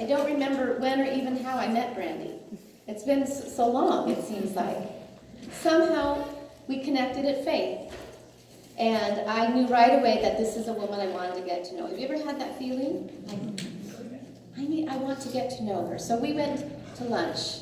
I don't remember when or even how I met Brandy. It's been so long, it seems like. Somehow, we connected at Faith. And I knew right away that this is a woman I wanted to get to know. Have you ever had that feeling? I want to get to know her. So we went to lunch.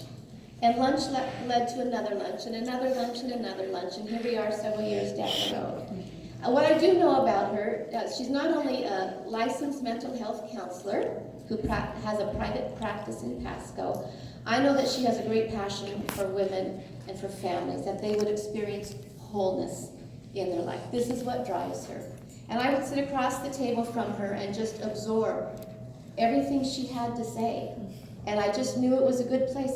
And lunch led to another lunch, and another lunch, and another lunch. And here we are several years down the road. What I do know about her, she's not only a licensed mental health counselor who has a private practice in Pasco. I know that she has a great passion for women and for families, that they would experience wholeness in their life. This is what drives her. And I would sit across the table from her and just absorb everything she had to say. And I just knew it was a good place.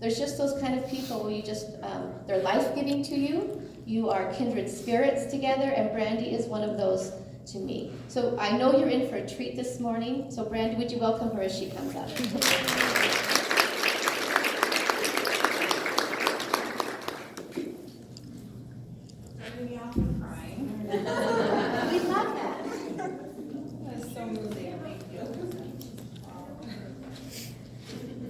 There's just those kind of people where you just, they're life-giving to you. You are kindred spirits together, and Brandy is one of those to me. So I know you're in for a treat this morning. So Brandy, would you welcome her as she comes up? Me off and crying. We love that. That's so moving. Thank you.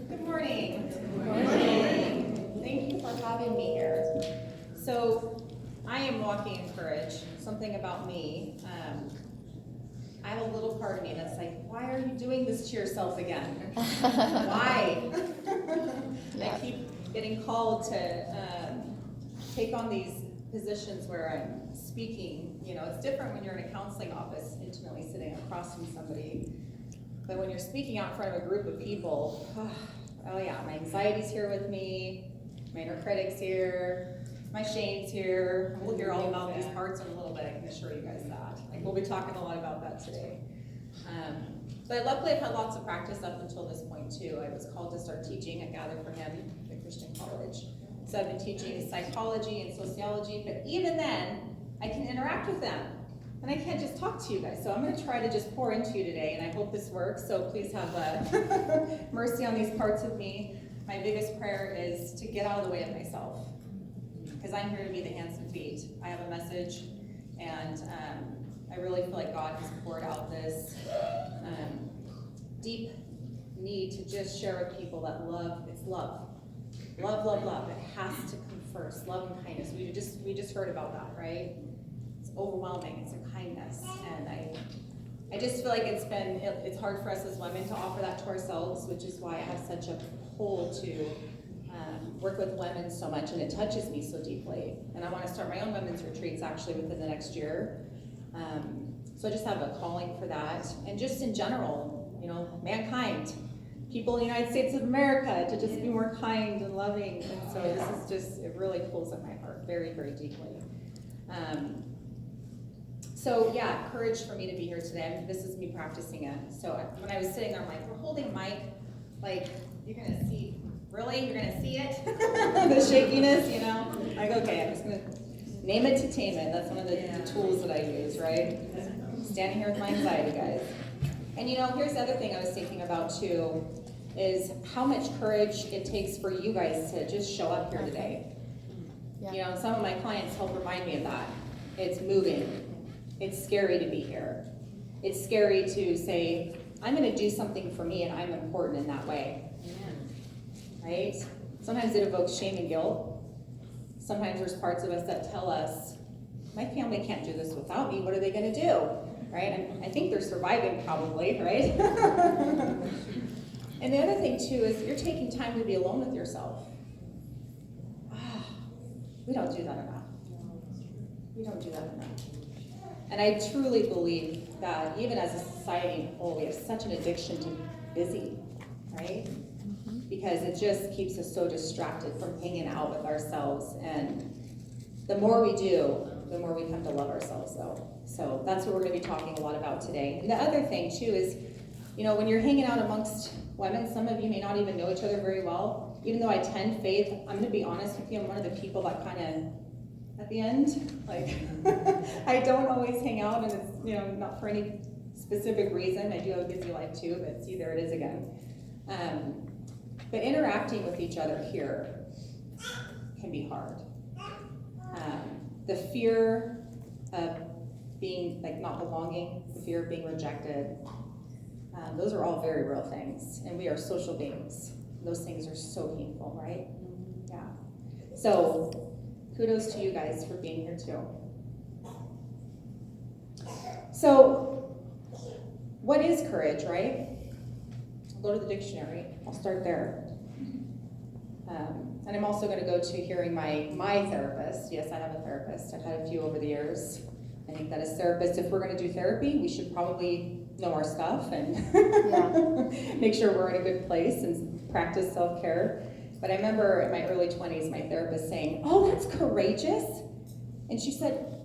Good morning. Good morning. Thank you for having me here. So, I am walking in courage. Something about me. I have a little part of me that's like, why are you doing this to yourself again? Why? I keep getting called to take on these positions where I'm speaking. You know, it's different when you're in a counseling office, intimately sitting across from somebody. But when you're speaking out in front of a group of people, oh yeah, my anxiety's here with me, my inner critic's here, my shame's here. We'll hear all about these parts in a little bit, I can assure you guys that. Like, we'll be talking a lot about that today. But luckily I've had lots of practice up until this point too. I was called to start teaching at Gather for Him, the Christian college. So I've been teaching psychology and sociology, but even then, I can interact with them. And I can't just talk to you guys. So I'm gonna try to just pour into you today, and I hope this works. So please have mercy on these parts of me. My biggest prayer is to get out of the way of myself, because I'm here to be the hands and feet. I have a message, and I really feel like God has poured out this deep need to just share with people that love, it's love. Love, love, love. It has to come first. Love and kindness. We just heard about that, right? It's overwhelming. It's a kindness, and I just feel like it's hard for us as women to offer that to ourselves, which is why I have such a pull to work with women so much, and it touches me so deeply. And I want to start my own women's retreats actually within the next year. So I just have a calling for that, and just in general, you know, mankind. People in the United States of America to just be more kind and loving. And so this is just, it really pulls at my heart very, very deeply. So yeah, courage for me to be here today. This is me practicing it. So when I was sitting there, I'm like, we're holding a mic, like, you're gonna see, really? You're gonna see it? The shakiness, you know? Like, okay, I'm just gonna name it to tame it. That's one of the tools that I use, right? Standing here with my anxiety, guys. And you know, here's the other thing I was thinking about too, is how much courage it takes for you guys to just show up here today. Yeah. You know, some of my clients help remind me of that. It's moving. It's scary to be here. It's scary to say, I'm gonna do something for me and I'm important in that way. Right? Sometimes it evokes shame and guilt. Sometimes there's parts of us that tell us, my family can't do this without me, what are they gonna do? Right? I think they're surviving probably, right? And the other thing too is you're taking time to be alone with yourself. We don't do that enough. We don't do that enough. And I truly believe that even as a society in whole, we have such an addiction to busy, right? Because it just keeps us so distracted from hanging out with ourselves. And the more we do, the more we come to love ourselves though. So that's what we're gonna be talking a lot about today. And the other thing too is, you know, when you're hanging out amongst women, some of you may not even know each other very well. Even though I attend Faith, I'm gonna be honest with you, I'm one of the people that kind of, at the end, like, I don't always hang out, and it's, you know, not for any specific reason. I do have a busy life too, but see, there it is again. But interacting with each other here can be hard. The fear of being, like, not belonging, the fear of being rejected, Those are all very real things, and we are social beings. Those things are so painful, right? Yeah. So, kudos to you guys for being here too. So, what is courage, right? I'll go to the dictionary. I'll start there. And I'm also going to go to hearing my therapist. Yes, I have a therapist. I've had a few over the years. I think that as therapists, if we're going to do therapy, we should probably know our stuff and make sure we're in a good place and practice self-care. But I remember in my early 20s, my therapist saying, "Oh, that's courageous." And she said,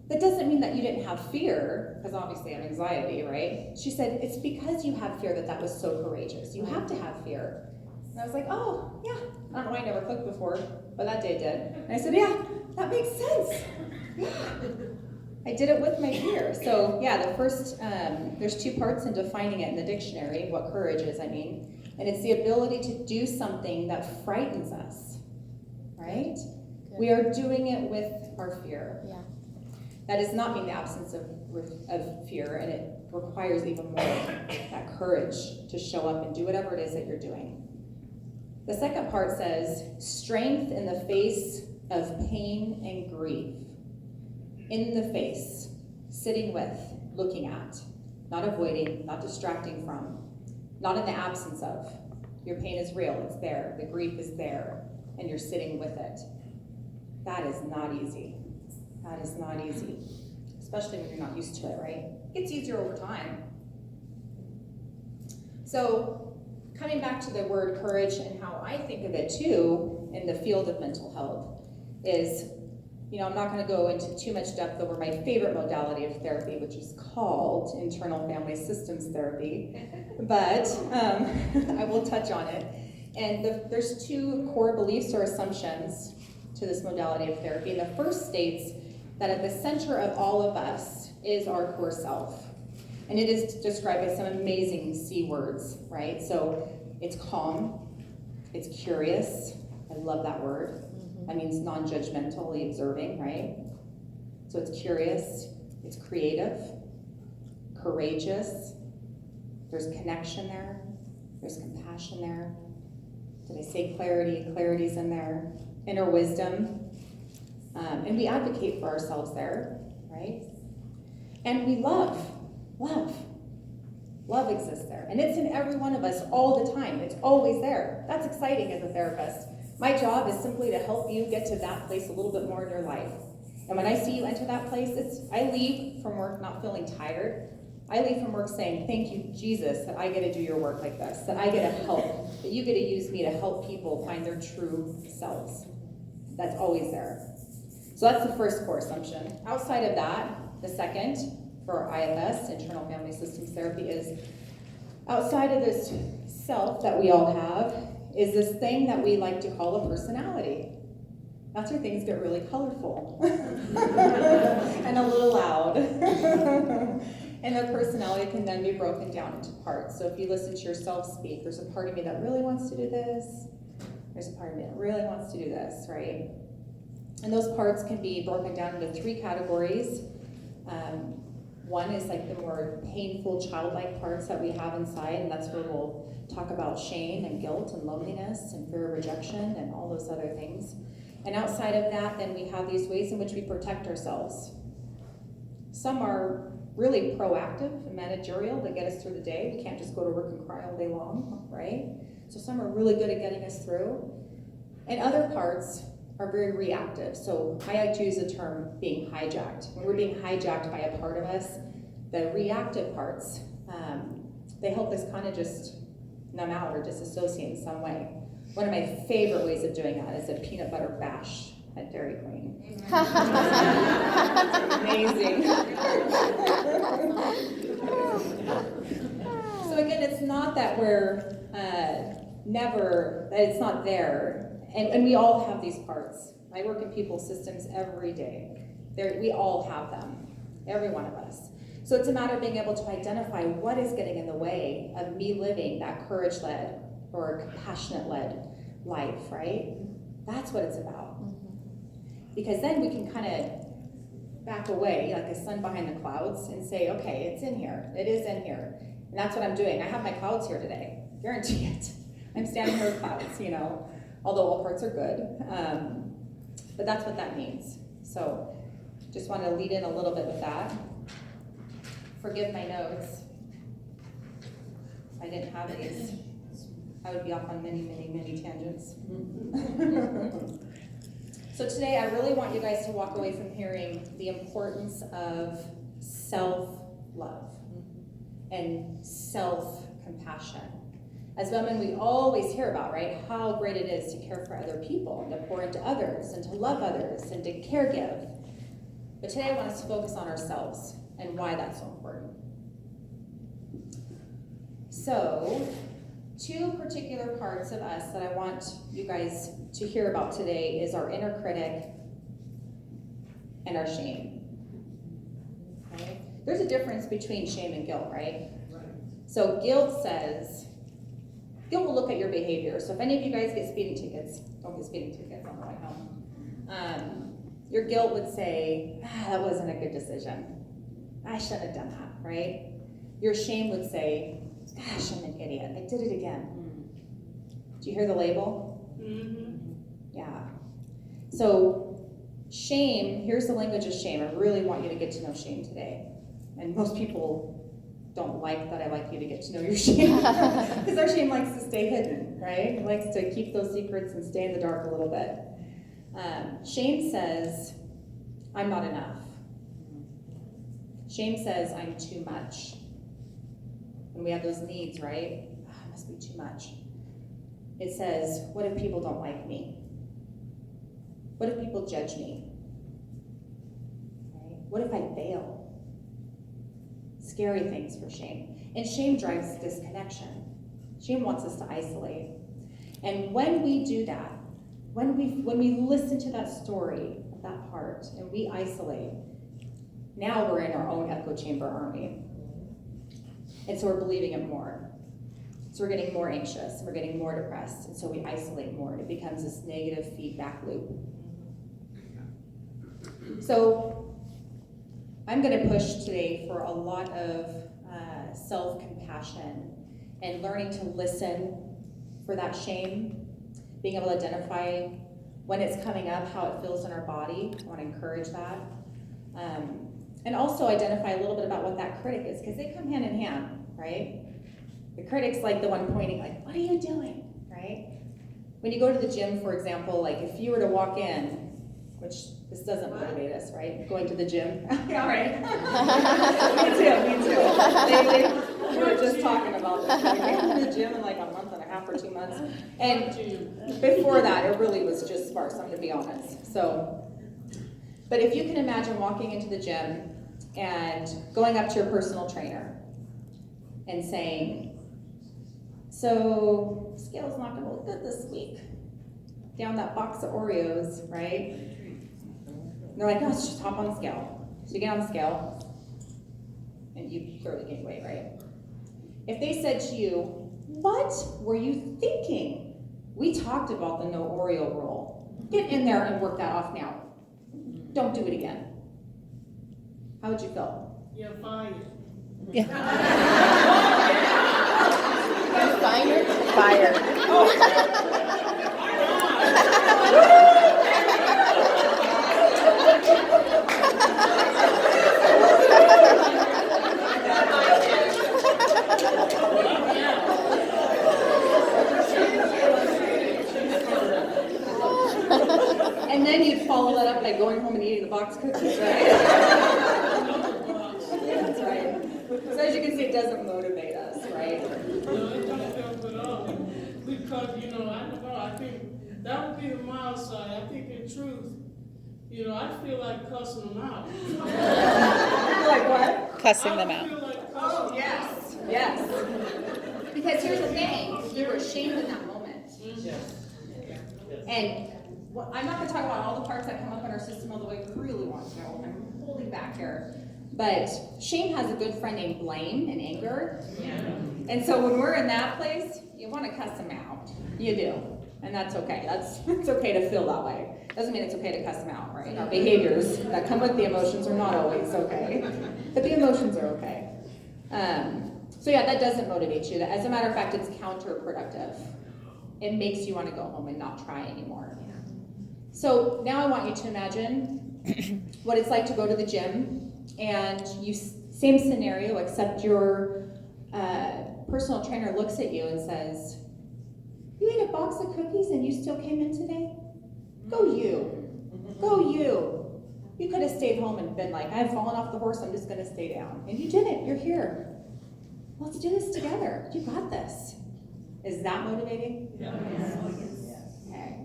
"That doesn't mean that you didn't have fear," because obviously I have anxiety, right? She said, "It's because you have fear that was so courageous. You have to have fear." And I was like, "Oh, yeah. I don't know why I never cooked before, but that day did." And I said, "Yeah, that makes sense." Yeah. I did it with my fear. So yeah, the first, there's two parts in defining it in the dictionary, what courage is, I mean. And it's the ability to do something that frightens us, right? Good. We are doing it with our fear. Yeah. That does not mean the absence of fear, and it requires even more that courage to show up and do whatever it is that you're doing. The second part says, strength in the face of pain and grief. In the face, sitting with, looking at, not avoiding, not distracting from, not in the absence of. Your pain is real, it's there, the grief is there, and you're sitting with it. That is not easy. That is not easy, especially when you're not used to it, right? It's easier over time. So, coming back to the word courage and how I think of it too, in the field of mental health, is, I'm not going to go into too much depth over my favorite modality of therapy, which is called internal family systems therapy, but I will touch on it. And there's two core beliefs or assumptions to this modality of therapy. And the first states that at the center of all of us is our core self. And it is described by some amazing C words, right? So it's calm, it's curious, I love that word. That means non-judgmentally observing, right? So it's curious, it's creative, courageous, there's connection there, there's compassion there. Did I say clarity? Clarity's in there. Inner wisdom. And we advocate for ourselves there, right? And we love. Love exists there. And it's in every one of us all the time. It's always there. That's exciting as a therapist. My job is simply to help you get to that place a little bit more in your life. And when I see you enter that place, I leave from work not feeling tired. I leave from work saying, thank you, Jesus, that I get to do your work like this, that I get to help, that you get to use me to help people find their true selves. That's always there. So that's the first core assumption. Outside of that, the second, for IFS, Internal Family Systems Therapy, is outside of this self that we all have, is this thing that we like to call a personality. That's where things get really colorful and a little loud. And the personality can then be broken down into parts. So if you listen to yourself speak, there's a part of me that really wants to do this. There's a part of me that really wants to do this, right? And those parts can be broken down into three categories. One is like the more painful, childlike parts that we have inside, and that's where we'll talk about shame and guilt and loneliness and fear of rejection and all those other things. And outside of that, then we have these ways in which we protect ourselves. Some are really proactive and managerial that get us through the day. We can't just go to work and cry all day long, right? So some are really good at getting us through. And other parts are very reactive. So I like to use the term being hijacked. When we're being hijacked by a part of us, the reactive parts, they help us kind of just numb out or disassociate in some way. One of my favorite ways of doing that is a peanut butter bash at Dairy Queen. Amazing. So again, it's not that we're that it's not there. And we all have these parts. I work in people's systems every day. We all have them, every one of us. So it's a matter of being able to identify what is getting in the way of me living that courage-led or compassionate-led life, right? That's what it's about. Because then we can kind of back away, like a sun behind the clouds, and say, okay, it's in here. It is in here. And that's what I'm doing. I have my clouds here today. Guarantee it. I'm standing here with clouds, although all parts are good. But that's what that means. So just want to lead in a little bit with that. Forgive my notes. If I didn't have these, I would be off on many, many, many tangents. So today I really want you guys to walk away from hearing the importance of self-love and self-compassion. As women, we always hear about, right, how great it is to care for other people, and to pour into others, and to love others, and to care give. But today I want us to focus on ourselves and why that's so important. So, two particular parts of us that I want you guys to hear about today is our inner critic and our shame. Okay? There's a difference between shame and guilt, right? So guilt will look at your behavior. So if any of you guys get speeding tickets, don't get speeding tickets on the way home. Your guilt would say, that wasn't a good decision. I shouldn't have done that, right? Your shame would say, gosh, I'm an idiot. I did it again. Do you hear the label? Mm-hmm. Yeah. So shame, here's the language of shame. I really want you to get to know shame today. And most people don't like that I like you to get to know your shame. Because our shame likes to stay hidden, right? It likes to keep those secrets and stay in the dark a little bit. Shame says, I'm not enough. Shame says, I'm too much. When we have those needs, right? Oh, it must be too much. It says, what if people don't like me? What if people judge me? Right? What if I fail? Scary things for shame. And shame drives disconnection. Shame wants us to isolate. And when we do that, when we listen to that story of that part and we isolate, now we're in our own echo chamber, aren't we? And so we're believing it more. So we're getting more anxious, and we're getting more depressed, and so we isolate more, and it becomes this negative feedback loop. So I'm going to push today for a lot of self-compassion and learning to listen for that shame, being able to identify when it's coming up, how it feels in our body. I want to encourage that. And also identify a little bit about what that critic is, because they come hand in hand, right? The critic's like the one pointing, like, what are you doing, right? When you go to the gym, for example, like if you were to walk in, which this doesn't motivate us, right? Going to the gym. Yeah, right. Me too. We were just talking about this. Like, I went to the gym in like a month and a half or 2 months. And before that, it really was just sparse, I'm gonna be honest. So, but if you can imagine walking into the gym and going up to your personal trainer and saying, so scale's not gonna look good this week. Down that box of Oreos, right? And they're like, no, let's just hop on the scale. So you get on the scale and you clearly gain weight, right? If they said to you, what were you thinking? We talked about the no Oreo rule. Get in there and work that off now. Don't do it again. How would you feel? You're fired. Yeah. Fired? Fired. And then you'd follow that up by going home and eating the box cookies, right? That's right. So as you can see, it doesn't motivate us, right? No, it don't help at all. Because, I don't know, I think that would be the mild side. I think in truth, I feel like cussing them out. Like what? Cussing them I out. feel like cussing Oh, them yes, yes. Because here's the thing, you were ashamed in that moment. And I'm not going to talk about all the parts that come up in our system, although I really want to know. I'm holding back here. But shame has a good friend named blame and anger. Yeah. And so when we're in that place, you want to cuss them out. You do. And that's okay. It's okay to feel that way. Doesn't mean it's okay to cuss them out, right? Our behaviors that come with the emotions are not always okay. But the emotions are okay. So yeah, that doesn't motivate you. As a matter of fact, it's counterproductive. It makes you want to go home and not try anymore. So now I want you to imagine what it's like to go to the gym and same scenario, except your personal trainer looks at you and says, "You ate a box of cookies and you still came in today? Go you. Go you. You could have stayed home and been like, I've fallen off the horse, I'm just going to stay down." And you didn't. You're here. Let's do this together. You got this. Is that motivating? Yes. Okay.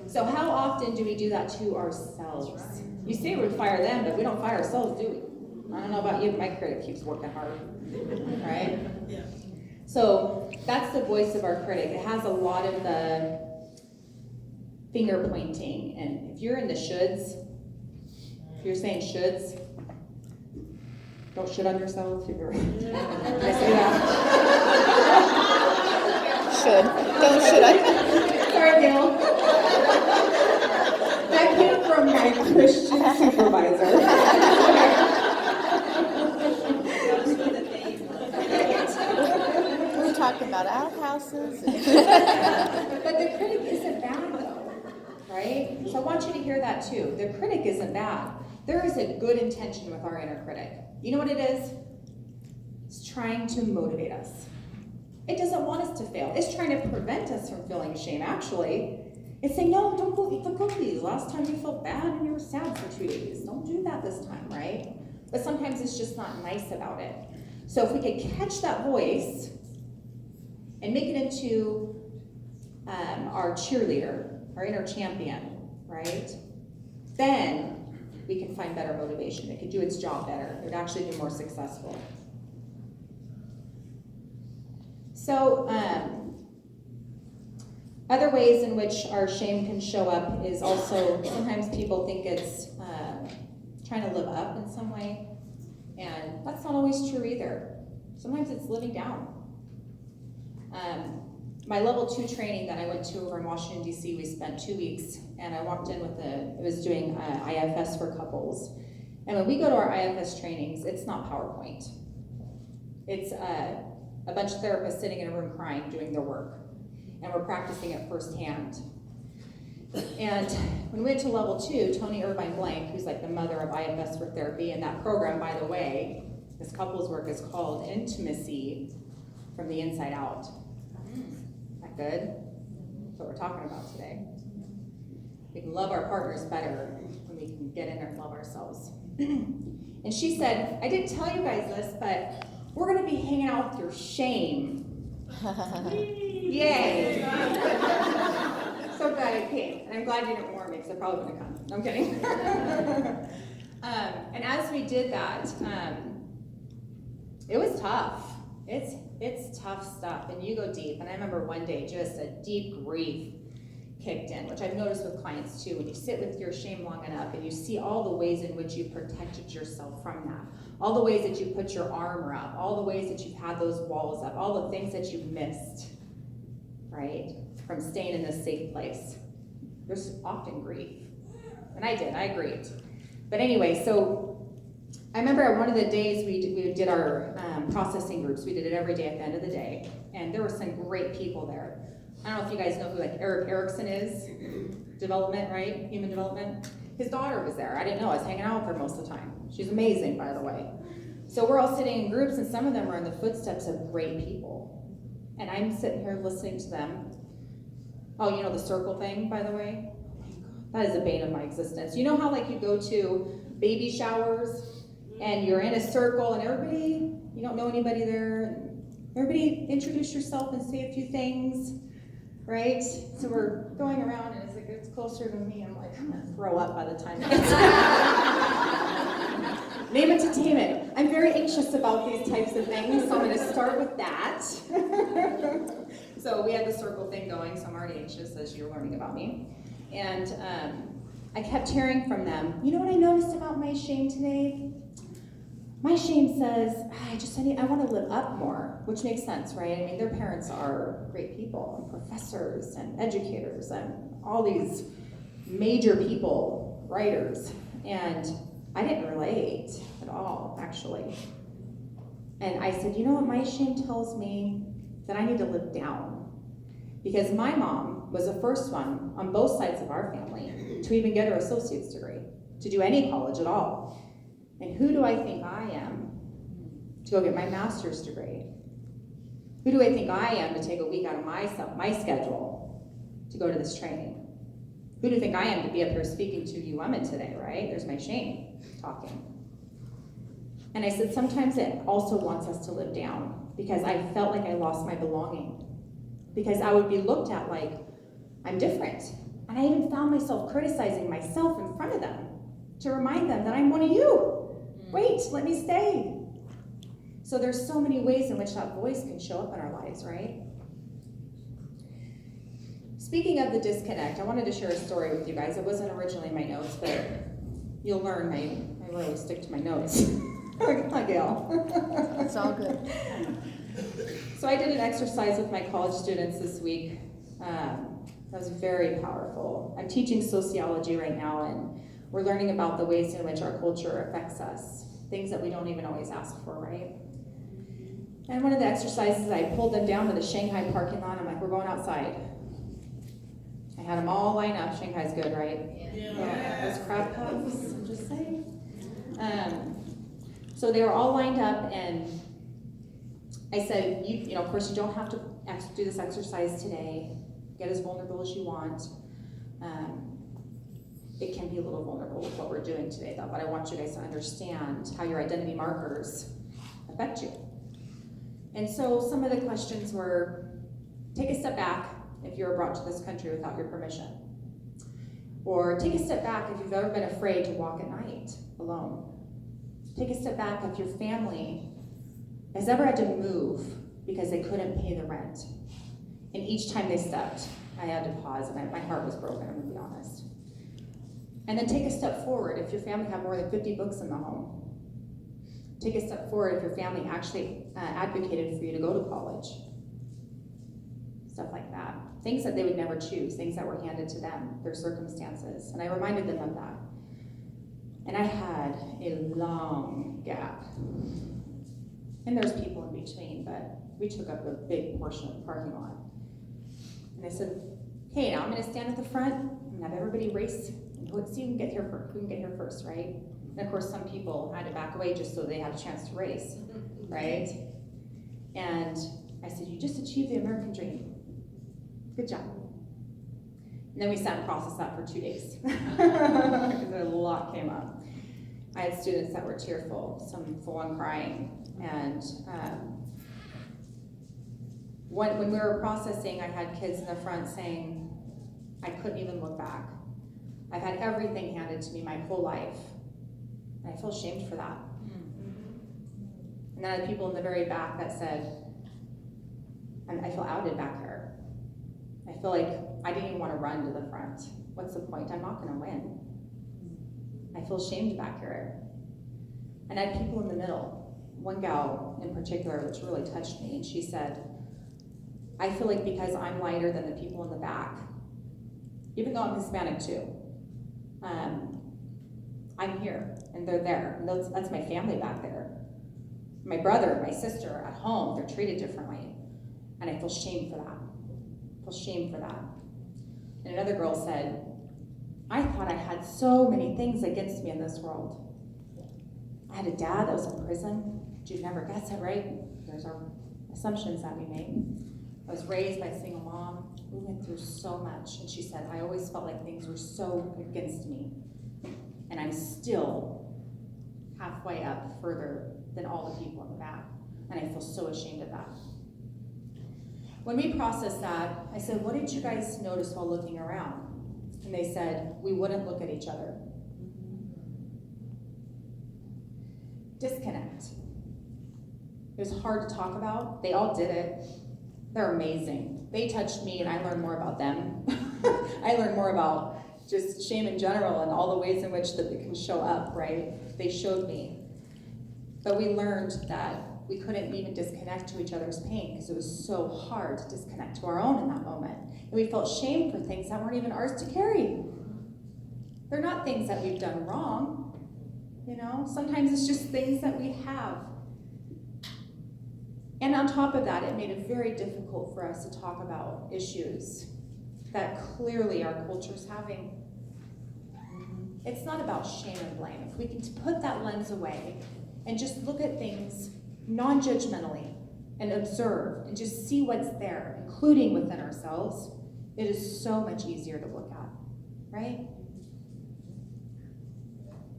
So how often do we do that to ourselves? You say we fire them, but we don't fire ourselves, do we? I don't know about you, but my critic keeps working hard. Right? Yeah. So that's the voice of our critic. It has a lot of the finger pointing. And if you're in the shoulds, if you're saying shoulds, don't shit on yourself. Did I say that? Should. Don't should I? Sorry, Gail. That came from my Christian supervisor. We're talking about outhouses. But the critic isn't bad, though, right? So I want you to hear that too. The critic isn't bad. There is a good intention with our inner critic. You know what it is? It's trying to motivate us. It doesn't want us to fail. It's trying to prevent us from feeling shame, actually. It's saying, no, don't go eat the cookies. Last time you felt bad and you were sad for 2 days. Don't do that this time, right? But sometimes it's just not nice about it. So if we could catch that voice and make it into our cheerleader, our inner champion, right? Then we can find better motivation. It could do its job better. It would actually be more successful. So, other ways in which our shame can show up is also, sometimes people think it's trying to live up in some way, and that's not always true either. Sometimes it's living down. My level 2 training that I went to over in Washington, D.C., we spent 2 weeks, and I walked in with it was doing IFS for couples. And when we go to our IFS trainings, it's not PowerPoint. It's a bunch of therapists sitting in a room crying, doing their work. And we're practicing it firsthand. And when we went to level 2, Tony Irvine Blank, who's like the mother of IFS for therapy, and that program, by the way, this couples work is called Intimacy from the Inside Out. Isn't that good? That's what we're talking about today. We can love our partners better when we can get in there and love ourselves. And she said, I didn't tell you guys this, but we're going to be hanging out with your shame. Yay! So glad it came. And I'm glad you didn't warn me, because I probably wouldn't have come. No, I'm kidding. And as we did that, it was tough. It's tough stuff, and you go deep. And I remember one day, just a deep grief kicked in, which I've noticed with clients too. When you sit with your shame long enough and you see all the ways in which you protected yourself from that, all the ways that you put your armor up, all the ways that you've had those walls up, all the things that you've missed, right, from staying in this safe place. There's often grief. And I grieved. But anyway, so I remember one of the days we did our processing groups. We did it every day at the end of the day. And there were some great people there. I don't know if you guys know who like Eric Erickson is. Development, right? Human development. His daughter was there. I didn't know. I was hanging out with her most of the time. She's amazing, by the way. So we're all sitting in groups, and some of them are in the footsteps of great people. And I'm sitting here listening to them. Oh, you know the circle thing, by the way? That is the bane of my existence. You know how like you go to baby showers and you're in a circle and everybody, you don't know anybody there, and everybody introduce yourself and say a few things, right? So we're going around, and as it gets closer to me, I'm like, I'm gonna throw up by the time it gets Name it to tame it. I'm very anxious about these types of things, so I'm gonna start with that. So we had the circle thing going, so I'm already anxious as you're learning about me. And I kept hearing from them, you know what I noticed about my shame today? My shame says, I want to live up more, which makes sense, right? I mean, their parents are great people, and professors and educators and all these major people, writers, and I didn't relate at all, actually. And I said, you know what, my shame tells me that I need to live down. Because my mom was the first one on both sides of our family to even get her associate's degree, to do any college at all. And who do I think I am to go get my master's degree? Who do I think I am to take a week out of my schedule to go to this training? Who do you think I am to be up here speaking to you women today, right? There's my shame talking. And I said, sometimes it also wants us to live down because I felt like I lost my belonging. Because I would be looked at like I'm different. And I even found myself criticizing myself in front of them to remind them that I'm one of you. Wait, let me stay. So there's so many ways in which that voice can show up in our lives, right? Speaking of the disconnect, I wanted to share a story with you guys. It wasn't originally in my notes, but you'll learn I really stick to my notes. Hi, Gail. It's all good. So I did an exercise with my college students this week. That was very powerful. I'm teaching sociology right now, and we're learning about the ways in which our culture affects us, things that we don't even always ask for, right? And one of the exercises, I pulled them down to the Shanghai parking lot. I'm like, we're going outside. I had them all line up. Shanghai's good, right? Yeah. Those crab cups, I'm just saying. So they were all lined up, and I said, you know, of course, you don't have to do this exercise today. Get as vulnerable as you want. It can be a little vulnerable with what we're doing today, though, but I want you guys to understand how your identity markers affect you. And so some of the questions were, take a step back if you were brought to this country without your permission. Or take a step back if you've ever been afraid to walk at night alone. Take a step back if your family has ever had to move because they couldn't pay the rent. And each time they stepped, I had to pause, and my heart was broken, I'm gonna be honest. And then take a step forward if your family had more than 50 books in the home. Take a step forward if your family actually advocated for you to go to college. Stuff like that. Things that they would never choose, things that were handed to them, their circumstances. And I reminded them of that. And I had a long gap. And there's people in between, but we took up a big portion of the parking lot. And I said, okay, now I'm gonna stand at the front and have everybody race. And let's see who can get here first, right? And of course, some people had to back away just so they had a chance to race, right? And I said, you just achieved the American dream. Good job. And then we sat and processed that for 2 days because a lot came up. I had students that were tearful, some full on crying. And when we were processing, I had kids in the front saying, I couldn't even look back. I've had everything handed to me my whole life. And I feel ashamed for that. And then I had people in the very back that said, I feel outed back here. I feel like I didn't even want to run to the front. What's the point? I'm not going to win. I feel shamed back here. And I had people in the middle. One gal in particular, which really touched me, and she said, I feel like because I'm lighter than the people in the back, even though I'm Hispanic too, I'm here and they're there. And that's my family back there. My brother, my sister at home, they're treated differently. And I feel shame for that. I feel shame for that. And another girl said, I thought I had so many things against me in this world. I had a dad that was in prison. You'd never guess it, right? There's our assumptions that we make. I was raised by a single mom. We went through so much. And she said, I always felt like things were so against me. And I'm still halfway up further than all the people in the back. And I feel so ashamed of that. When we processed that, I said, what did you guys notice while looking around? And they said, we wouldn't look at each other. Disconnect. It was hard to talk about. They all did it. They're amazing. They touched me and I learned more about them. I learned more about just shame in general and all the ways in which that it can show up, right? They showed me. But we learned that we couldn't even disconnect to each other's pain because it was so hard to disconnect to our own in that moment. And we felt shame for things that weren't even ours to carry. They're not things that we've done wrong. You know, sometimes it's just things that we have. And on top of that, it made it very difficult for us to talk about issues that clearly our culture's having. It's not about shame and blame. If we can put that lens away and just look at things non-judgmentally and observe and just see what's there, including within ourselves, it is so much easier to look at, right?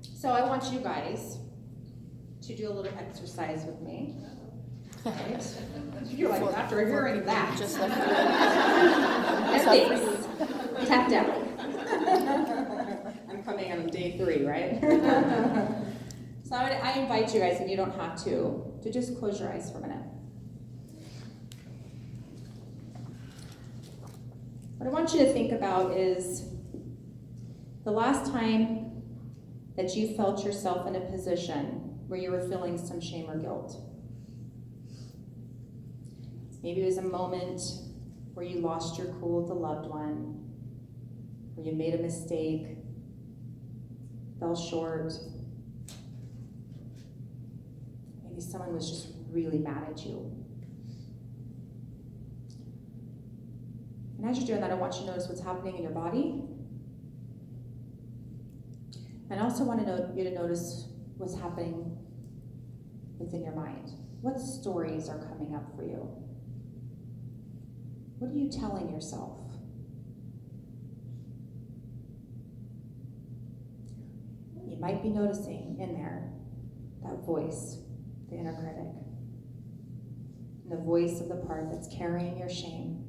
So I want you guys to do a little exercise with me. Right? You're like, after hearing that. Just like And thanks. Tap down. I'm coming on day 3, right? So I invite you guys, and you don't have to just close your eyes for a minute. What I want you to think about is the last time that you felt yourself in a position where you were feeling some shame or guilt. Maybe it was a moment where you lost your cool with a loved one, where you made a mistake, fell short. Maybe someone was just really mad at you. And as you're doing that, I want you to notice what's happening in your body. And I also want you to notice what's happening within your mind. What stories are coming up for you? What are you telling yourself? You might be noticing in there that voice, the inner critic, and the voice of the part that's carrying your shame.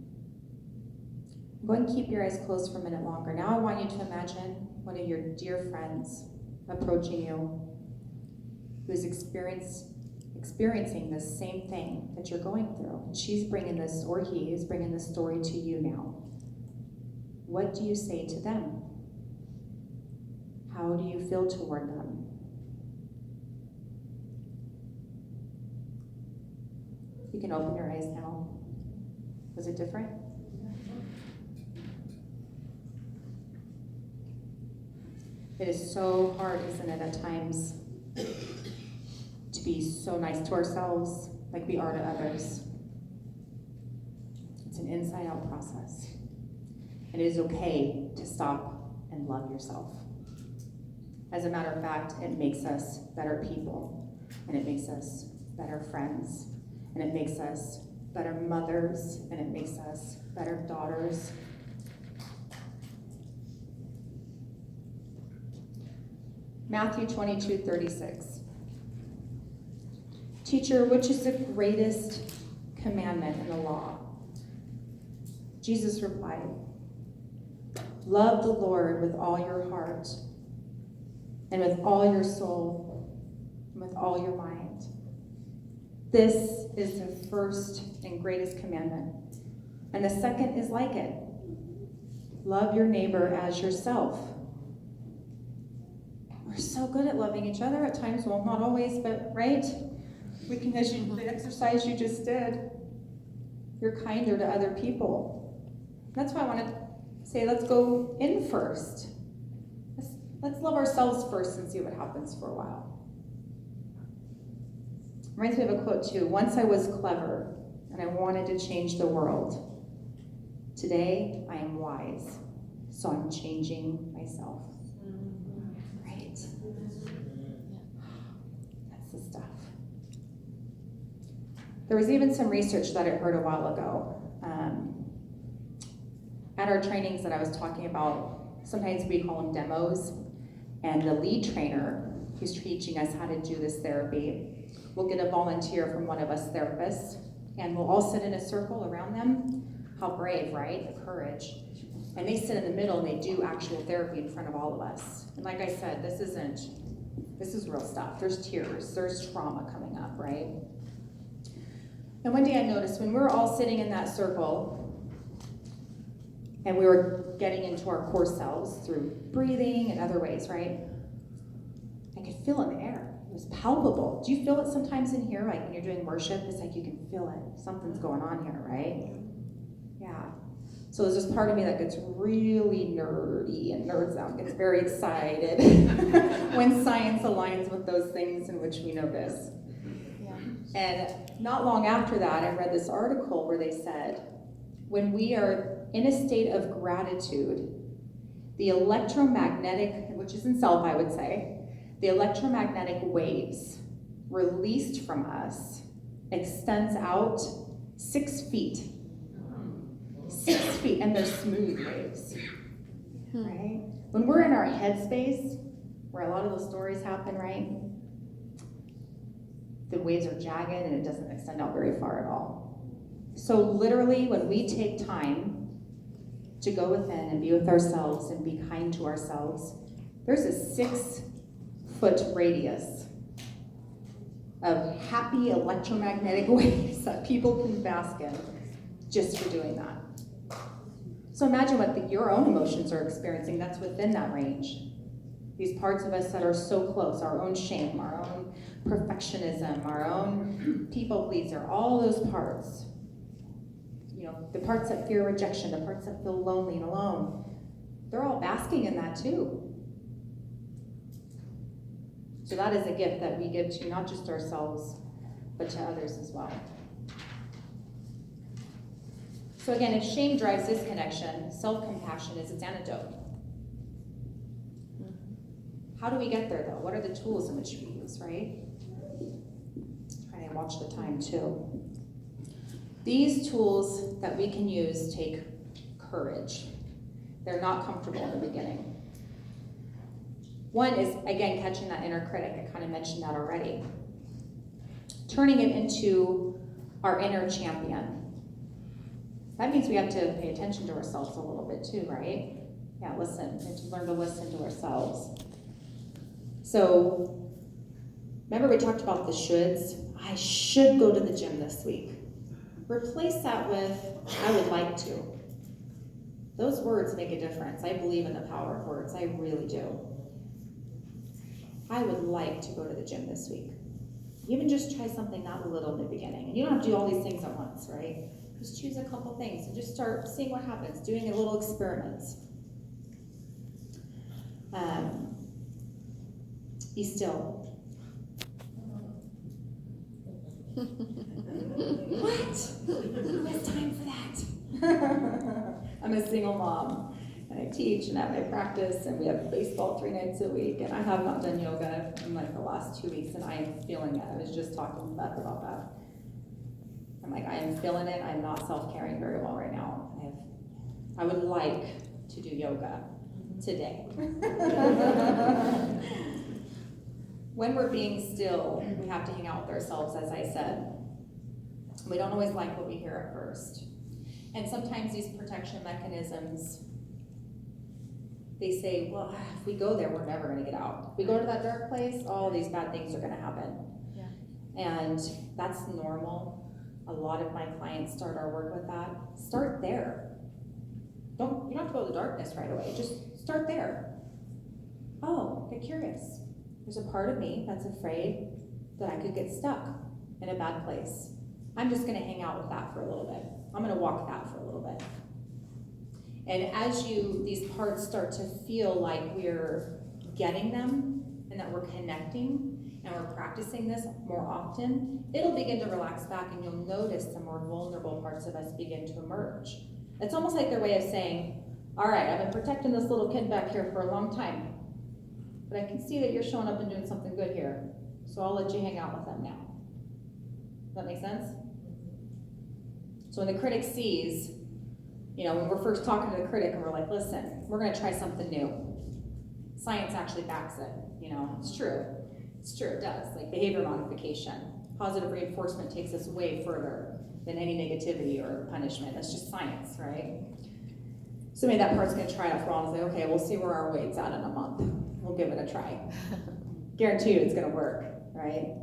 Go ahead and keep your eyes closed for a minute longer. Now I want you to imagine one of your dear friends approaching you who's experiencing this same thing that you're going through. And she's bringing this, or he is bringing this story to you now. What do you say to them? How do you feel toward them? You can open your eyes now. Was it different? It is so hard, isn't it, at times, to be so nice to ourselves like we are to others. It's an inside-out process. And it is okay to stop and love yourself. As a matter of fact, it makes us better people, and it makes us better friends, and it makes us better mothers, and it makes us better daughters. Matthew 22:36. Teacher, which is the greatest commandment in the law? Jesus replied, love the Lord with all your heart, and with all your soul, and with all your mind. This is the first and greatest commandment. And the second is like it. Love your neighbor as yourself. We're so good at loving each other at times, well, not always, but right? We can, as the exercise you just did, you're kinder to other people. That's why I want to say, let's go in first. Let's love ourselves first and see what happens for a while. Reminds me of a quote too. Once I was clever and I wanted to change the world. Today I am wise, so I'm changing myself. Right? That's the stuff. There was even some research that I heard a while ago. At our trainings that I was talking about, sometimes we call them demos, and the lead trainer who's teaching us how to do this therapy will get a volunteer from one of us therapists, and we'll all sit in a circle around them. How brave, right? The courage. And they sit in the middle and they do actual therapy in front of all of us. And like I said, this is real stuff. There's tears, there's trauma coming up, right? And one day I noticed when we were all sitting in that circle and we were getting into our core selves through breathing and other ways, right? I could feel it in the air. It was palpable. Do you feel it sometimes in here? Like when you're doing worship, it's like you can feel it. Something's going on here, right? Yeah. So there's this part of me that gets really nerdy and nerds out, gets very excited when science aligns with those things in which we know this. Yeah. And not long after that, I read this article where they said, when we are in a state of gratitude, the electromagnetic, which is in self, I would say, the electromagnetic waves released from us extends out 6 feet. 6 feet, and they're smooth waves, right? When we're in our headspace, where a lot of those stories happen, right? The waves are jagged and it doesn't extend out very far at all. So literally, when we take time to go within and be with ourselves and be kind to ourselves, there's a 6-foot radius of happy electromagnetic waves that people can bask in just for doing that. So imagine what your own emotions are experiencing that's within that range. These parts of us that are so close, our own shame, our own perfectionism, our own people pleaser, all those parts. You know, the parts that fear rejection, the parts that feel lonely and alone, they're all basking in that too. So that is a gift that we give to not just ourselves, but to others as well. So again, if shame drives disconnection, self-compassion is its antidote. How do we get there though? What are the tools in which we use, right? Trying to watch the time too. These tools that we can use take courage. They're not comfortable in the beginning. One is, again, catching that inner critic. I kind of mentioned that already. Turning it into our inner champion. That means we have to pay attention to ourselves a little bit too, right? Yeah, listen. We have to learn to listen to ourselves. So, remember we talked about the shoulds? I should go to the gym this week. Replace that with, I would like to. Those words make a difference. I believe in the power of words. I really do. I would like to go to the gym this week. Even just try something not a little in the beginning. And you don't have to do all these things at once, right? Just choose a couple things and just start seeing what happens, doing a little experiments. Be still. What? Who has time for that? I'm a single mom, and I teach and have my practice, and we have baseball 3 nights a week, and I have not done yoga in like the last 2 weeks, and I am feeling it. I was just talking to Beth about that. I'm like, I am feeling it. I'm not self-caring very well right now. I would like to do yoga today. When we're being still, we have to hang out with ourselves, as I said. We don't always like what we hear at first. And sometimes these protection mechanisms, they say, well, if we go there, we're never going to get out. If we go to that dark place, all these bad things are going to happen. Yeah. And that's normal. A lot of my clients start our work with that. Start there. You don't have to go to the darkness right away. Just start there. Oh, get curious. There's a part of me that's afraid that I could get stuck in a bad place. I'm just going to hang out with that for a little bit. I'm going to walk that for a little bit. And as these parts start to feel like we're getting them and that we're connecting and we're practicing this more often, it'll begin to relax back and you'll notice the more vulnerable parts of us begin to emerge. It's almost like their way of saying, all right, I've been protecting this little kid back here for a long time, but I can see that you're showing up and doing something good here, so I'll let you hang out with them now. Does that make sense? So when the critic sees, when we're first talking to the critic and we're like, listen, we're going to try something new. Science actually backs it. It's true. It's true, it does. Like behavior modification. Positive reinforcement takes us way further than any negativity or punishment. That's just science, right? So maybe that part's going to try it out for all and say, okay, we'll see where our weight's at in a month. We'll give it a try. Guarantee you it's going to work, right?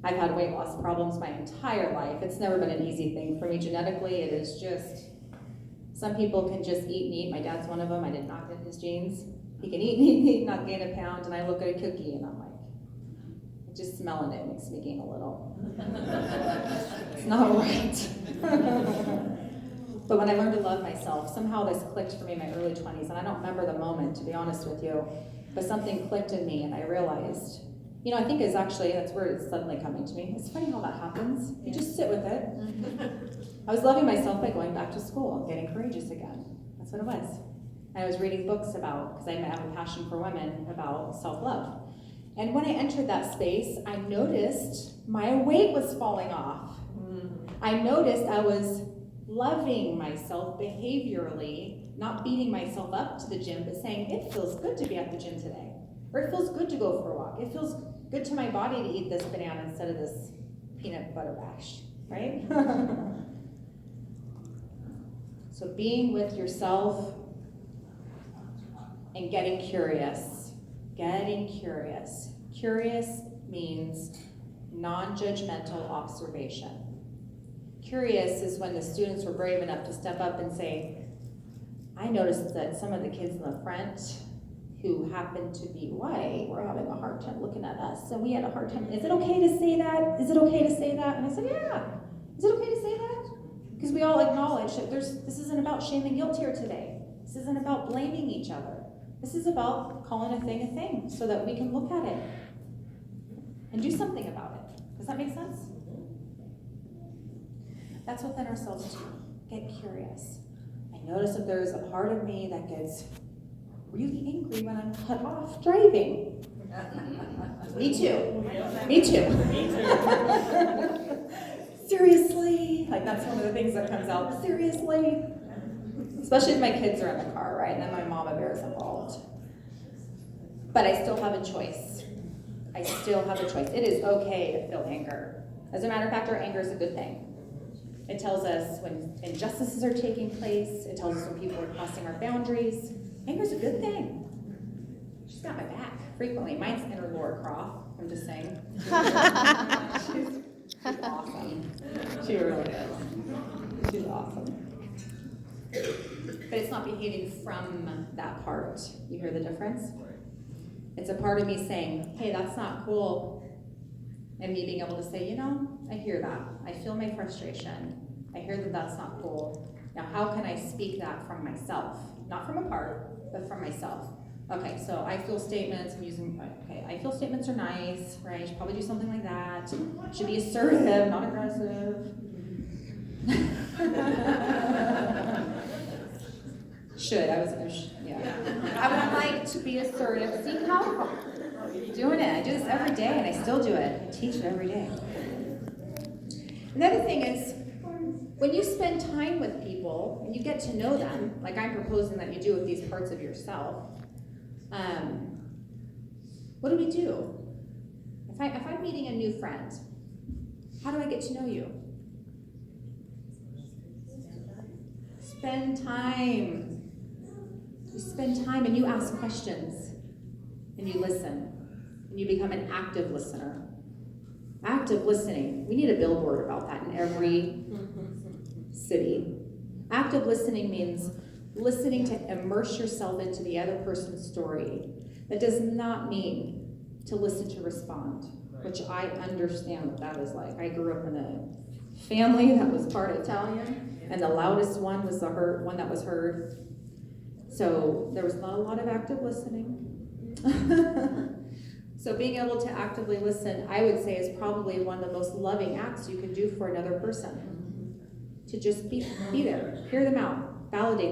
I've had weight loss problems my entire life. It's never been an easy thing for me genetically. It is just, some people can just eat and eat. My dad's one of them. I did not get his genes. He can eat and eat and eat, not gain a pound, and I look at a cookie and I'm like, just smelling it makes me gain a little. It's not right. But when I learned to love myself, somehow this clicked for me in my early 20s, and I don't remember the moment, to be honest with you, but something clicked in me and I realized I think is actually, that's where it's suddenly coming to me. It's funny how that happens. You just sit with it. I was loving myself by going back to school and getting courageous again. That's what it was. I was reading books about, because I have a passion for women, about self-love. And when I entered that space, I noticed my weight was falling off. I noticed I was loving myself behaviorally, not beating myself up to the gym, but saying, it feels good to be at the gym today. Or it feels good to go for a walk. It feels good to my body to eat this banana instead of this peanut butter bash, right? So being with yourself and getting curious. Getting curious. Curious means non-judgmental observation. Curious is when the students were brave enough to step up and say, I noticed that some of the kids in the front who happened to be white were having a hard time looking at us. So we had a hard time. Is it okay to say that? Is it okay to say that? And I said, yeah. Is it okay to say that? Because we all acknowledge that this isn't about shame and guilt here today. This isn't about blaming each other. This is about calling a thing so that we can look at it and do something about it. Does that make sense? That's within ourselves too. Get curious. I notice if there's a part of me that gets really angry when I'm cut off driving. Me too. Me too. Seriously. Like that's one of the things that comes out. Seriously. Especially if my kids are in the car, right? And then my mama bear is involved. But I still have a choice. I still have a choice. It is okay to feel anger. As a matter of fact, our anger is a good thing. It tells us when injustices are taking place. It tells us when people are crossing our boundaries. Anger is a good thing. She's got my back frequently. Mine's inner Laura Croft. I'm just saying. She's awesome. She really is. She's awesome. But it's not behaving from that part. You hear the difference? It's a part of me saying, hey, that's not cool. And me being able to say, I hear that. I feel my frustration. I hear that that's not cool. Now, how can I speak that from myself? Not from a part, but from myself. Okay, so I feel statements, I feel statements are nice, right? You should probably do something like that. Should be assertive, not aggressive. I would like to be assertive. See how I'm doing it. I do this every day, and I still do it. I teach it every day. Another thing is, when you spend time with people and you get to know them, like I'm proposing that you do with these parts of yourself, what do we do? If I'm meeting a new friend, how do I get to know you? Spend time. You spend time and you ask questions and you listen and you become an active listener. Active listening. We need a billboard about that in every city. Active listening means listening to immerse yourself into the other person's story. That does not mean to listen to respond, which I understand what that is like. I grew up in a family that was part Italian, and the loudest one was the one that was heard. So there was not a lot of active listening. So being able to actively listen, I would say, is probably one of the most loving acts you can do for another person. To just be there, hear them out, validate them.